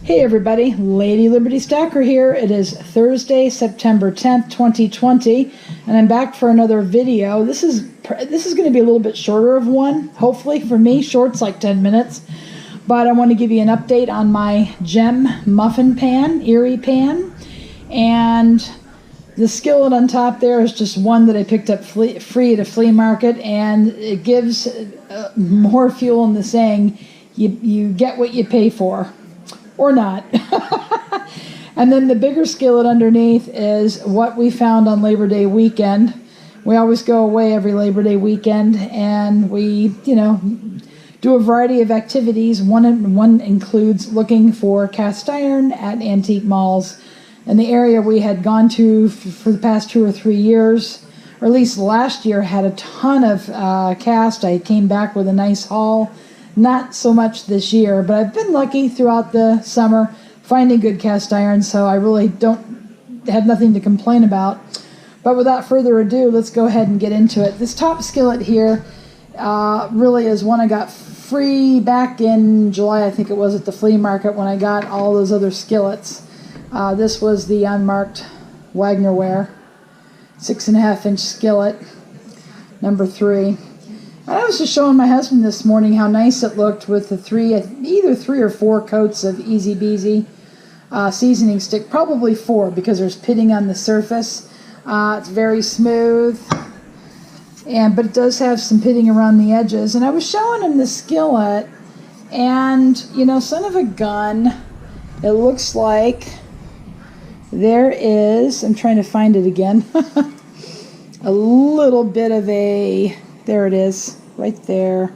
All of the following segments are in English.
Hey everybody, Lady Liberty Stacker here. It is Thursday, September 10th, 2020, and I'm back for another video. This is going to be a little bit shorter of one, hopefully for me. Short's like 10 minutes, but I want to give you an update on my gem muffin pan, ERIE pan, and the skillet on top there is just one that I picked up free at a flea market, and it gives more fuel in the saying, you get what you pay for. Or not. And then the bigger skillet underneath is what we found on Labor Day weekend. We always go away every Labor Day weekend, and we, do a variety of activities. One includes looking for cast iron at antique malls. In the area we had gone to for the past 2 or 3 years, or at least last year, had a ton of cast. I came back with a nice haul. Not so much this year, but I've been lucky throughout the summer finding good cast iron, so I really have nothing to complain about. But without further ado, let's go ahead and get into it. This top skillet here really is one I got free back in July, I think it was, at the flea market when I got all those other skillets. This was the unmarked Wagnerware 6.5-inch skillet, number 3. I was just showing my husband this morning how nice it looked with the either 3 or 4 coats of Easy Beasy seasoning stick, probably 4 because there's pitting on the surface. It's very smooth, but it does have some pitting around the edges. And I was showing him the skillet, and son of a gun, it looks like there is, I'm trying to find it again, a little bit of there it is, right there.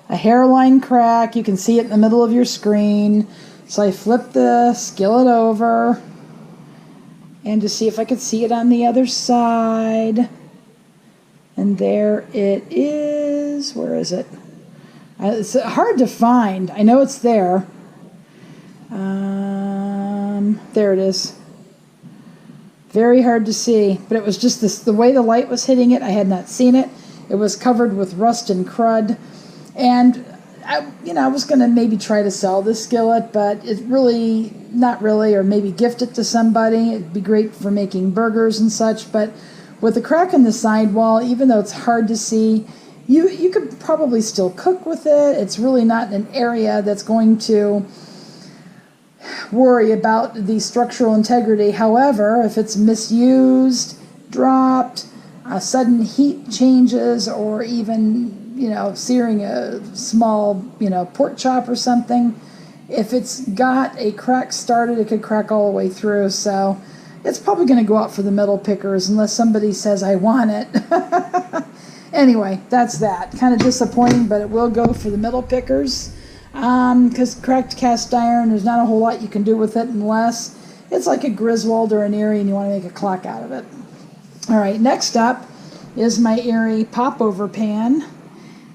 A hairline crack. You can see it in the middle of your screen. So I flipped the skillet over and to see if I could see it on the other side. And there it is. Where is it? It's hard to find. I know it's there. There it is. Very hard to see. But it was just the way the light was hitting it, I had not seen it. It was covered with rust and crud, and I was going to maybe try to sell this skillet, but it's really not really, or maybe gift it to somebody. It'd be great for making burgers and such, but with the crack in the sidewall, even though it's hard to see, you could probably still cook with it. It's really not an area that's going to worry about the structural integrity. However, if it's misused, dropped, sudden heat changes, or even, searing a small, pork chop or something, if it's got a crack started, it could crack all the way through. So it's probably going to go out for the metal pickers unless somebody says, I want it. Anyway, that's that. Kind of disappointing, but it will go for the metal pickers. Because cracked cast iron, there's not a whole lot you can do with it unless it's like a Griswold or an ERIE and you want to make a clock out of it. All right, next up is my ERIE popover pan,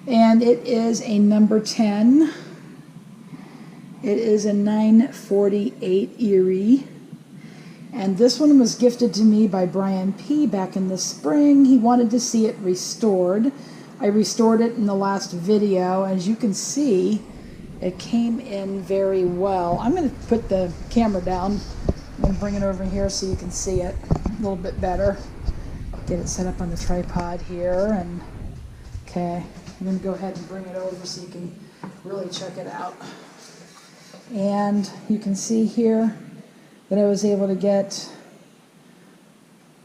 and it is a number 10. It is a 948 ERIE, and this one was gifted to me by Brian P. back in the spring. He wanted to see it restored. I restored it in the last video. As you can see, it came in very well. I'm going to put the camera down. I'm going to bring it over here so you can see it a little bit better. Get it set up on the tripod here, and okay, I'm going to go ahead and bring it over so you can really check it out. And you can see here that I was able to get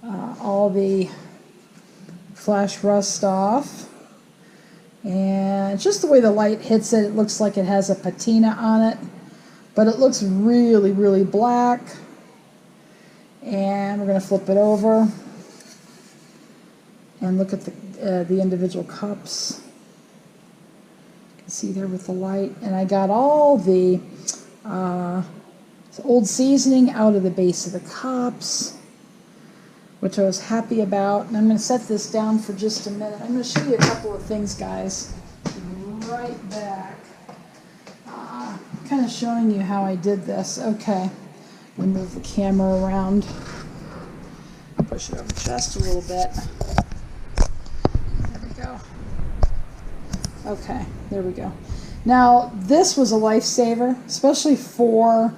all the flash rust off, and just the way the light hits it, it looks like it has a patina on it, but it looks really, really black. And we're going to flip it over and look at the individual cups. You can see there with the light. And I got all the old seasoning out of the base of the cups, which I was happy about. And I'm going to set this down for just a minute. I'm going to show you a couple of things, guys. Right back. Kind of showing you how I did this. Okay. Let me move the camera around. Push it over just a little bit. There we go. Okay, there we go. Now, this was a lifesaver, especially for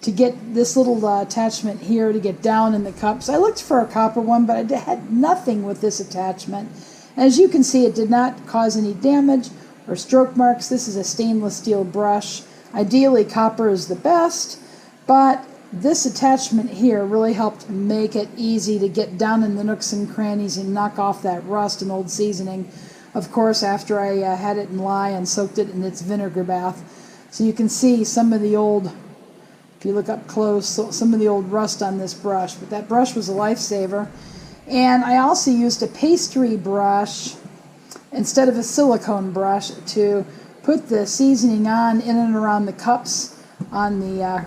to get this little attachment here to get down in the cups. I looked for a copper one, but I had nothing with this attachment. As you can see, it did not cause any damage or stroke marks. This is a stainless steel brush. Ideally, copper is the best, but this attachment here really helped make it easy to get down in the nooks and crannies and knock off that rust and old seasoning. Of course, after I had it in lye and soaked it in its vinegar bath. So you can see some of the old, if you look up close, some of the old rust on this brush. But that brush was a lifesaver. And I also used a pastry brush instead of a silicone brush to put the seasoning on in and around the cups, on the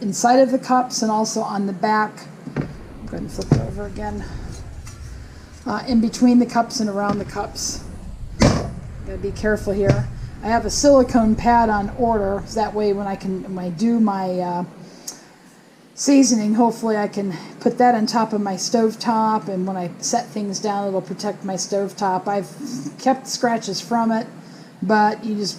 inside of the cups, and also on the back. I'm going to flip it over again. In between the cups and around the cups. Gotta be careful here. I have a silicone pad on order, so that way when I do my seasoning, hopefully I can put that on top of my stovetop, and when I set things down, it'll protect my stovetop. I've kept scratches from it, but you just,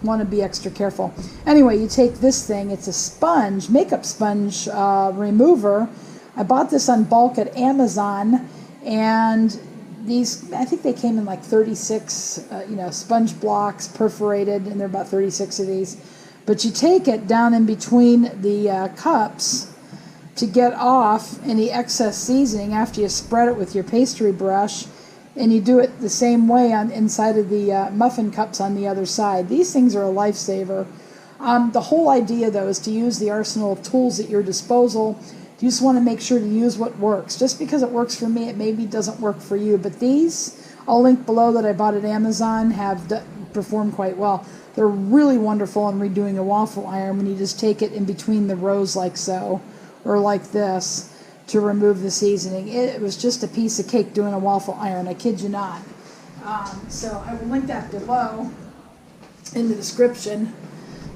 want to be extra careful. Anyway, you take this thing, it's a sponge, makeup sponge remover. I bought this on bulk at Amazon, and these, I think they came in like 36, sponge blocks, perforated, and there are about 36 of these. But you take it down in between the cups to get off any excess seasoning after you spread it with your pastry brush, and you do it the same way on inside of the muffin cups on the other side. These things are a lifesaver. The whole idea, though, is to use the arsenal of tools at your disposal. You just want to make sure to use what works. Just because it works for me, it maybe doesn't work for you. But these, I'll link below, that I bought at Amazon, have performed quite well. They're really wonderful in redoing a waffle iron when you just take it in between the rows like so, or like this, to remove the seasoning. It was just a piece of cake doing a waffle iron, I kid you not. So I will link that below in the description,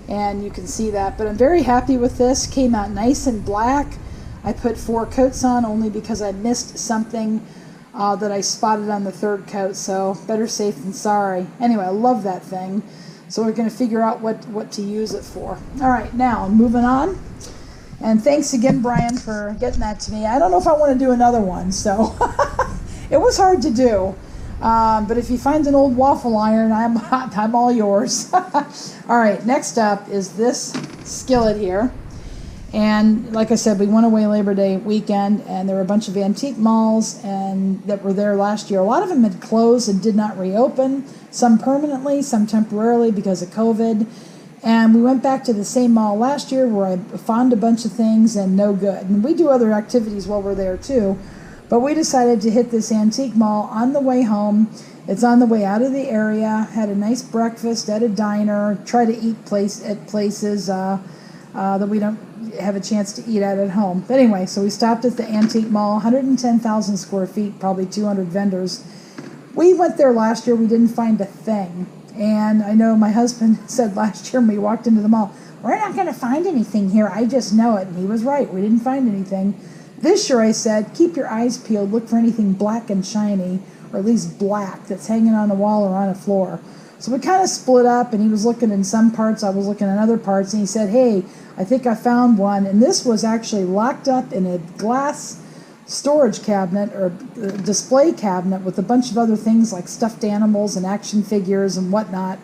and you can see that. But I'm very happy with this. Came out nice and black. I put 4 coats on only because I missed something that I spotted on the 3rd coat, so better safe than sorry. Anyway, I love that thing. So we're going to figure out what to use it for. All right, now moving on. And thanks again, Brian, for getting that to me. I don't know if I want to do another one, so it was hard to do. But if you find an old waffle iron, I'm all yours. All right, next up is this skillet here. And like I said, we went away Labor Day weekend, and there were a bunch of antique malls that were there last year. A lot of them had closed and did not reopen, some permanently, some temporarily because of COVID. And we went back to the same mall last year where I found a bunch of things and no good. And we do other activities while we're there too. But we decided to hit this antique mall on the way home. It's on the way out of the area. Had a nice breakfast at a diner. Try to eat at places that we don't have a chance to eat at home. But anyway, so we stopped at the antique mall, 110,000 square feet, probably 200 vendors. We went there last year. We didn't find a thing. And I know my husband said last year when we walked into the mall, we're not going to find anything here. I just know it. And he was right. We didn't find anything. This year I said, keep your eyes peeled. Look for anything black and shiny, or at least black, that's hanging on the wall or on a floor. So we kind of split up, and he was looking in some parts. I was looking in other parts. And he said, hey, I think I found one. And this was actually locked up in a glass storage cabinet or display cabinet with a bunch of other things like stuffed animals and action figures and whatnot.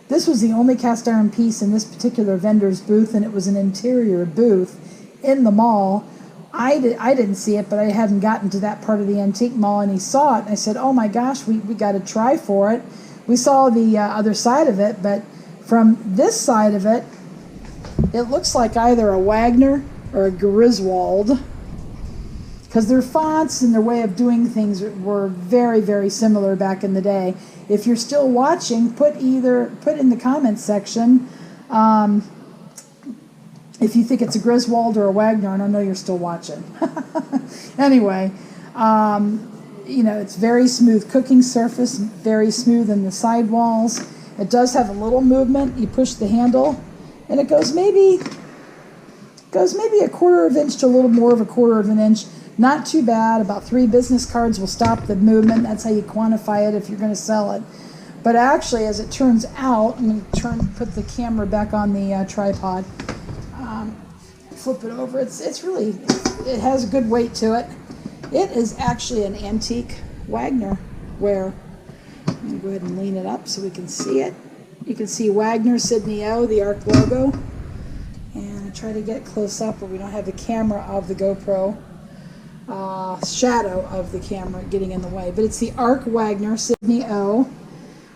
This was the only cast iron piece in this particular vendor's booth, and it was an interior booth in the mall. I didn't see it, but I hadn't gotten to that part of the antique mall, and he saw it, and I said, oh my gosh, we got to try for it. We saw the other side of it, but from this side of it, it looks like either a Wagner or a Griswold, because their fonts and their way of doing things were very, very similar back in the day. If you're still watching, put in the comments section if you think it's a Griswold or a Wagner, and I know you're still watching. Anyway, it's very smooth cooking surface, very smooth in the sidewalls. It does have a little movement. You push the handle, and it goes maybe a quarter of an inch to a little more of a quarter of an inch. Not too bad. About 3 business cards will stop the movement. That's how you quantify it if you're going to sell it. But actually, as it turns out, I'm going to put the camera back on the tripod. flip it over. It's really, it has a good weight to it. It is actually an antique Wagner ware. I'm going to go ahead and lean it up so we can see it. You can see Wagner Sydney O, the ARC logo. And I try to get close up where we don't have the camera of the GoPro shadow of the camera getting in the way. But it's the ARC Wagner Sydney O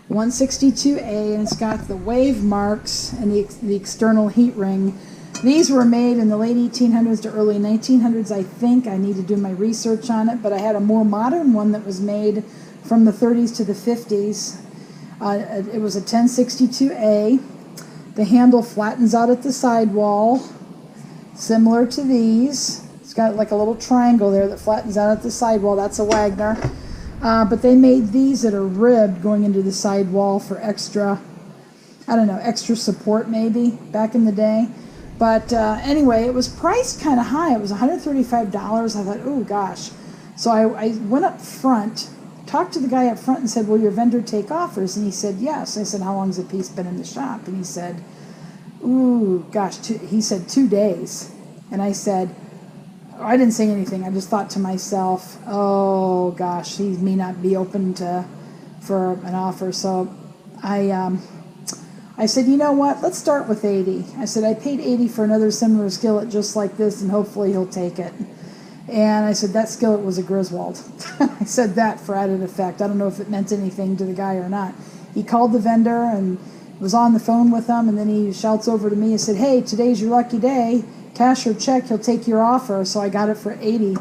162A, and it's got the wave marks and the external heat ring. These were made in the late 1800s to early 1900s, I think. I need to do my research on it, but I had a more modern one that was made from the 30s to the 50s. It was a 1062A. The handle flattens out at the sidewall, similar to these. It's got like a little triangle there that flattens out at the sidewall. That's a Wagner. But they made these that are ribbed going into the sidewall for extra, I don't know, extra support maybe back in the day. But anyway, it was priced kind of high. It was $135. I thought, oh gosh. So I went up front, talked to the guy up front and said, will your vendor take offers? And he said, yes. I said, how long's the piece been in the shop? And he said, ooh, gosh, he said 2 days. And I said, I didn't say anything. I just thought to myself, oh gosh, he may not be open for an offer. So I said, you know what, let's start with 80. I said, I paid 80 for another similar skillet just like this, and hopefully he'll take it. And I said, that skillet was a Griswold. I said that for added effect. I don't know if it meant anything to the guy or not. He called the vendor and was on the phone with them, and then he shouts over to me and said, hey, today's your lucky day. Cash or check, he'll take your offer. So I got it for 80.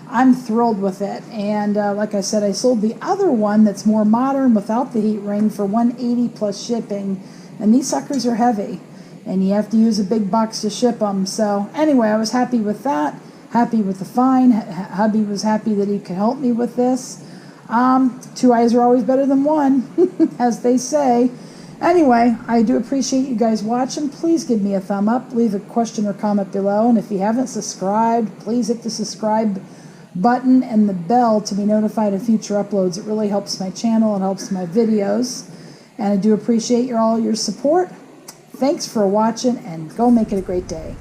I'm thrilled with it. And like I said, I sold the other one that's more modern without the heat ring for $180 plus shipping. And these suckers are heavy, and you have to use a big box to ship them. So anyway, I was happy with that, happy with the find. Hubby was happy that he could help me with this. 2 eyes are always better than one, as they say. Anyway, I do appreciate you guys watching. Please give me a thumb up, leave a question or comment below, and if you haven't subscribed, please hit the subscribe button and the bell to be notified of future uploads. It really helps my channel and helps my videos. And I do appreciate all your support. Thanks for watching, and go make it a great day.